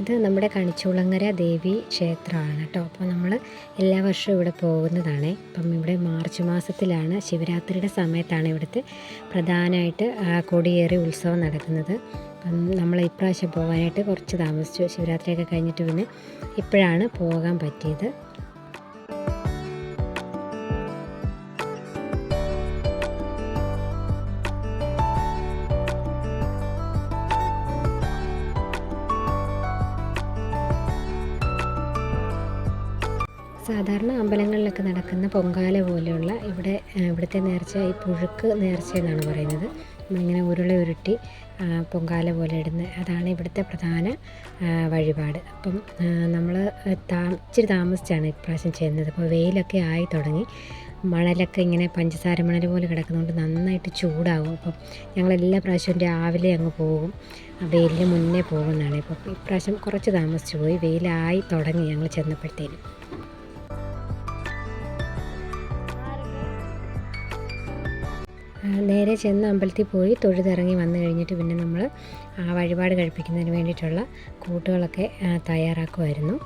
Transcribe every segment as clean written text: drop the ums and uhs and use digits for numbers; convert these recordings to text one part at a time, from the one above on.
ഇത് നമ്മുടെ കണിച്ചുകുളങ്ങര ദേവി ക്ഷേത്രമാണ് കേട്ടോ. അപ്പോൾ നമ്മൾ എല്ലാ വർഷവും ഇവിടെ പോകുന്നതാണ്. അപ്പം ഇവിടെ മാർച്ച് മാസത്തിലാണ്, ശിവരാത്രിയുടെ സമയത്താണ് ഇവിടുത്തെ പ്രധാനമായിട്ട് കൊടിയേറി ഉത്സവം നടക്കുന്നത്. അപ്പം നമ്മൾ ഇപ്രാവശ്യം പോകാനായിട്ട് കുറച്ച് താമസിച്ചു. ശിവരാത്രിയൊക്കെ കഴിഞ്ഞിട്ട് പിന്നെ ഇപ്പോഴാണ് പോകാൻ പറ്റിയത്. സാധാരണ അമ്പലങ്ങളിലൊക്കെ നടക്കുന്ന പൊങ്കാല പോലെയുള്ള ഇവിടുത്തെ നേർച്ച ഈ പുഴുക്ക് നേർച്ച എന്നാണ് പറയുന്നത്. നമ്മളിങ്ങനെ ഉരുട്ടി പൊങ്കാല പോലെ ഇടുന്നത്, അതാണ് ഇവിടുത്തെ പ്രധാന വഴിപാട്. അപ്പം നമ്മൾ ഇച്ചിരി താമസിച്ചാണ് ഇപ്രാവശ്യം ചെയ്യുന്നത്. അപ്പോൾ വെയിലൊക്കെ ആയി തുടങ്ങി, മണലൊക്കെ ഇങ്ങനെ പഞ്ചസാര മണൽ പോലെ കിടക്കുന്നതുകൊണ്ട് നന്നായിട്ട് ചൂടാവും. അപ്പം ഞങ്ങളെല്ലാ പ്രാവശ്യവും രാവിലെ അങ്ങ് പോകും, വെയിലിന് മുന്നേ പോകുന്നതാണ്. ഇപ്പം ഇപ്രാവശ്യം കുറച്ച് താമസിച്ചു പോയി, വെയിലായി തുടങ്ങി ഞങ്ങൾ ചെന്നപ്പോഴത്തേനും. നേരെ ചെന്ന് അമ്പലത്തിൽ പോയി തൊഴുതിറങ്ങി വന്നു കഴിഞ്ഞിട്ട് പിന്നെ നമ്മൾ വഴിപാട് കഴിപ്പിക്കുന്നതിന് വേണ്ടിയിട്ടുള്ള കൂട്ടുകളൊക്കെ തയ്യാറാക്കുമായിരുന്നു.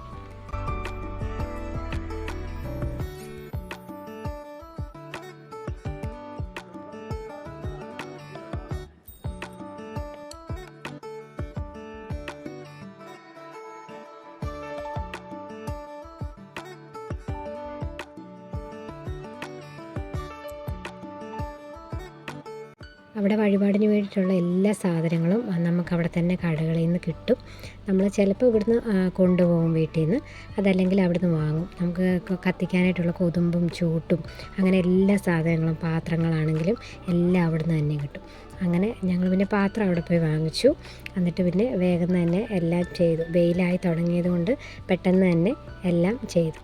അവിടെ വഴിപാടിന് വേണ്ടിയിട്ടുള്ള എല്ലാ സാധനങ്ങളും നമുക്കവിടെ തന്നെ കടകളിൽ നിന്ന് കിട്ടും. നമ്മൾ ചിലപ്പോൾ ഇവിടുന്ന് കൊണ്ടുപോകും വീട്ടിൽ നിന്ന്, അതല്ലെങ്കിൽ അവിടുന്ന് വാങ്ങും. നമുക്ക് കത്തിക്കാനായിട്ടുള്ള കൊതുമ്പും ചൂട്ടും അങ്ങനെ എല്ലാ സാധനങ്ങളും, പാത്രങ്ങളാണെങ്കിലും എല്ലാം അവിടുന്ന് തന്നെ കിട്ടും. അങ്ങനെ ഞങ്ങൾ പിന്നെ പാത്രം അവിടെ പോയി വാങ്ങിച്ചു. എന്നിട്ട് പിന്നെ വേഗം തന്നെ എല്ലാം ചെയ്തു. വെയിലായി തുടങ്ങിയത് കൊണ്ട് പെട്ടെന്ന് തന്നെ എല്ലാം ചെയ്തു.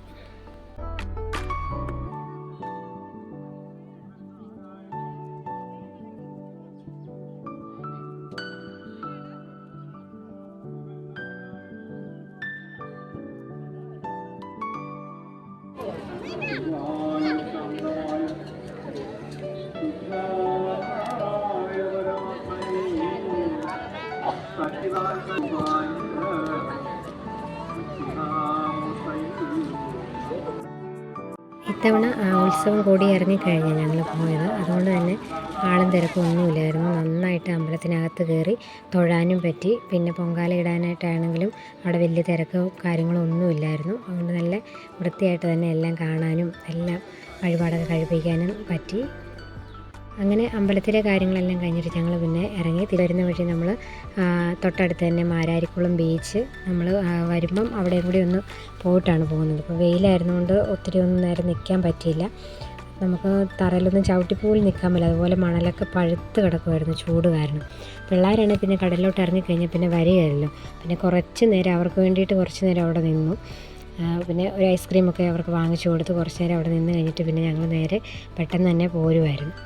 ഇത്തവണ ഉത്സവം കൂടി ഇറങ്ങിക്കഴിഞ്ഞാൽ ഞങ്ങൾ പോയത്, അതുകൊണ്ട് തന്നെ ആളും തിരക്കും ഒന്നുമില്ലായിരുന്നു. നന്നായിട്ട് അമ്പലത്തിനകത്ത് കയറി തൊഴാനും പറ്റി. പിന്നെ പൊങ്കാല ഇടാനായിട്ടാണെങ്കിലും അവിടെ വലിയ തിരക്കോ കാര്യങ്ങളോ ഒന്നുമില്ലായിരുന്നു. അതുകൊണ്ട് നല്ല വൃത്തിയായിട്ട് തന്നെ എല്ലാം കാണാനും എല്ലാം വഴിപാടൊക്കെ കഴിപ്പിക്കാനും പറ്റി. അങ്ങനെ അമ്പലത്തിലെ കാര്യങ്ങളെല്ലാം കഴിഞ്ഞിട്ട് ഞങ്ങൾ പിന്നെ ഇറങ്ങി വരുന്ന വഴി നമ്മൾ തൊട്ടടുത്ത് തന്നെ മാരാരിക്കുളം ബീച്ച്, നമ്മൾ വരുമ്പം അവിടെയും കൂടി ഒന്ന് പോയിട്ടാണ് പോകുന്നത്. ഇപ്പോൾ വെയിലായിരുന്നുകൊണ്ട് ഒത്തിരി ഒന്നും നേരം നിൽക്കാൻ പറ്റിയില്ല. നമുക്ക് തറയിലൊന്നും ചവിട്ടിപ്പോലും നിൽക്കാൻ പറ്റില്ല, അതുപോലെ മണലൊക്കെ പഴുത്ത് കിടക്കുമായിരുന്നു ചൂട് കാരണം. പിള്ളേരാണെങ്കിൽ പിന്നെ കടലിലോട്ട് ഇറങ്ങിക്കഴിഞ്ഞാൽ പിന്നെ വരികയല്ലോ. പിന്നെ കുറച്ച് നേരം അവർക്ക് വേണ്ടിയിട്ട് കുറച്ച് നേരം അവിടെ നിന്നു. പിന്നെ ഒരു ഐസ്ക്രീമൊക്കെ അവർക്ക് വാങ്ങിച്ചു കൊടുത്ത് കുറച്ച് നേരം അവിടെ നിന്ന് കഴിഞ്ഞിട്ട് പിന്നെ ഞങ്ങൾ നേരെ പെട്ടെന്ന് തന്നെ പോരുമായിരുന്നു.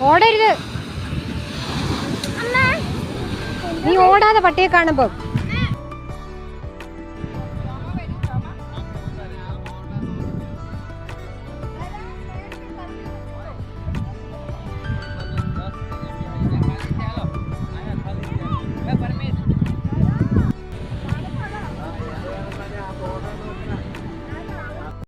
ഓടരുത്. നീ ഓടാതെ പട്ടിയെ കാണുമ്പോൾ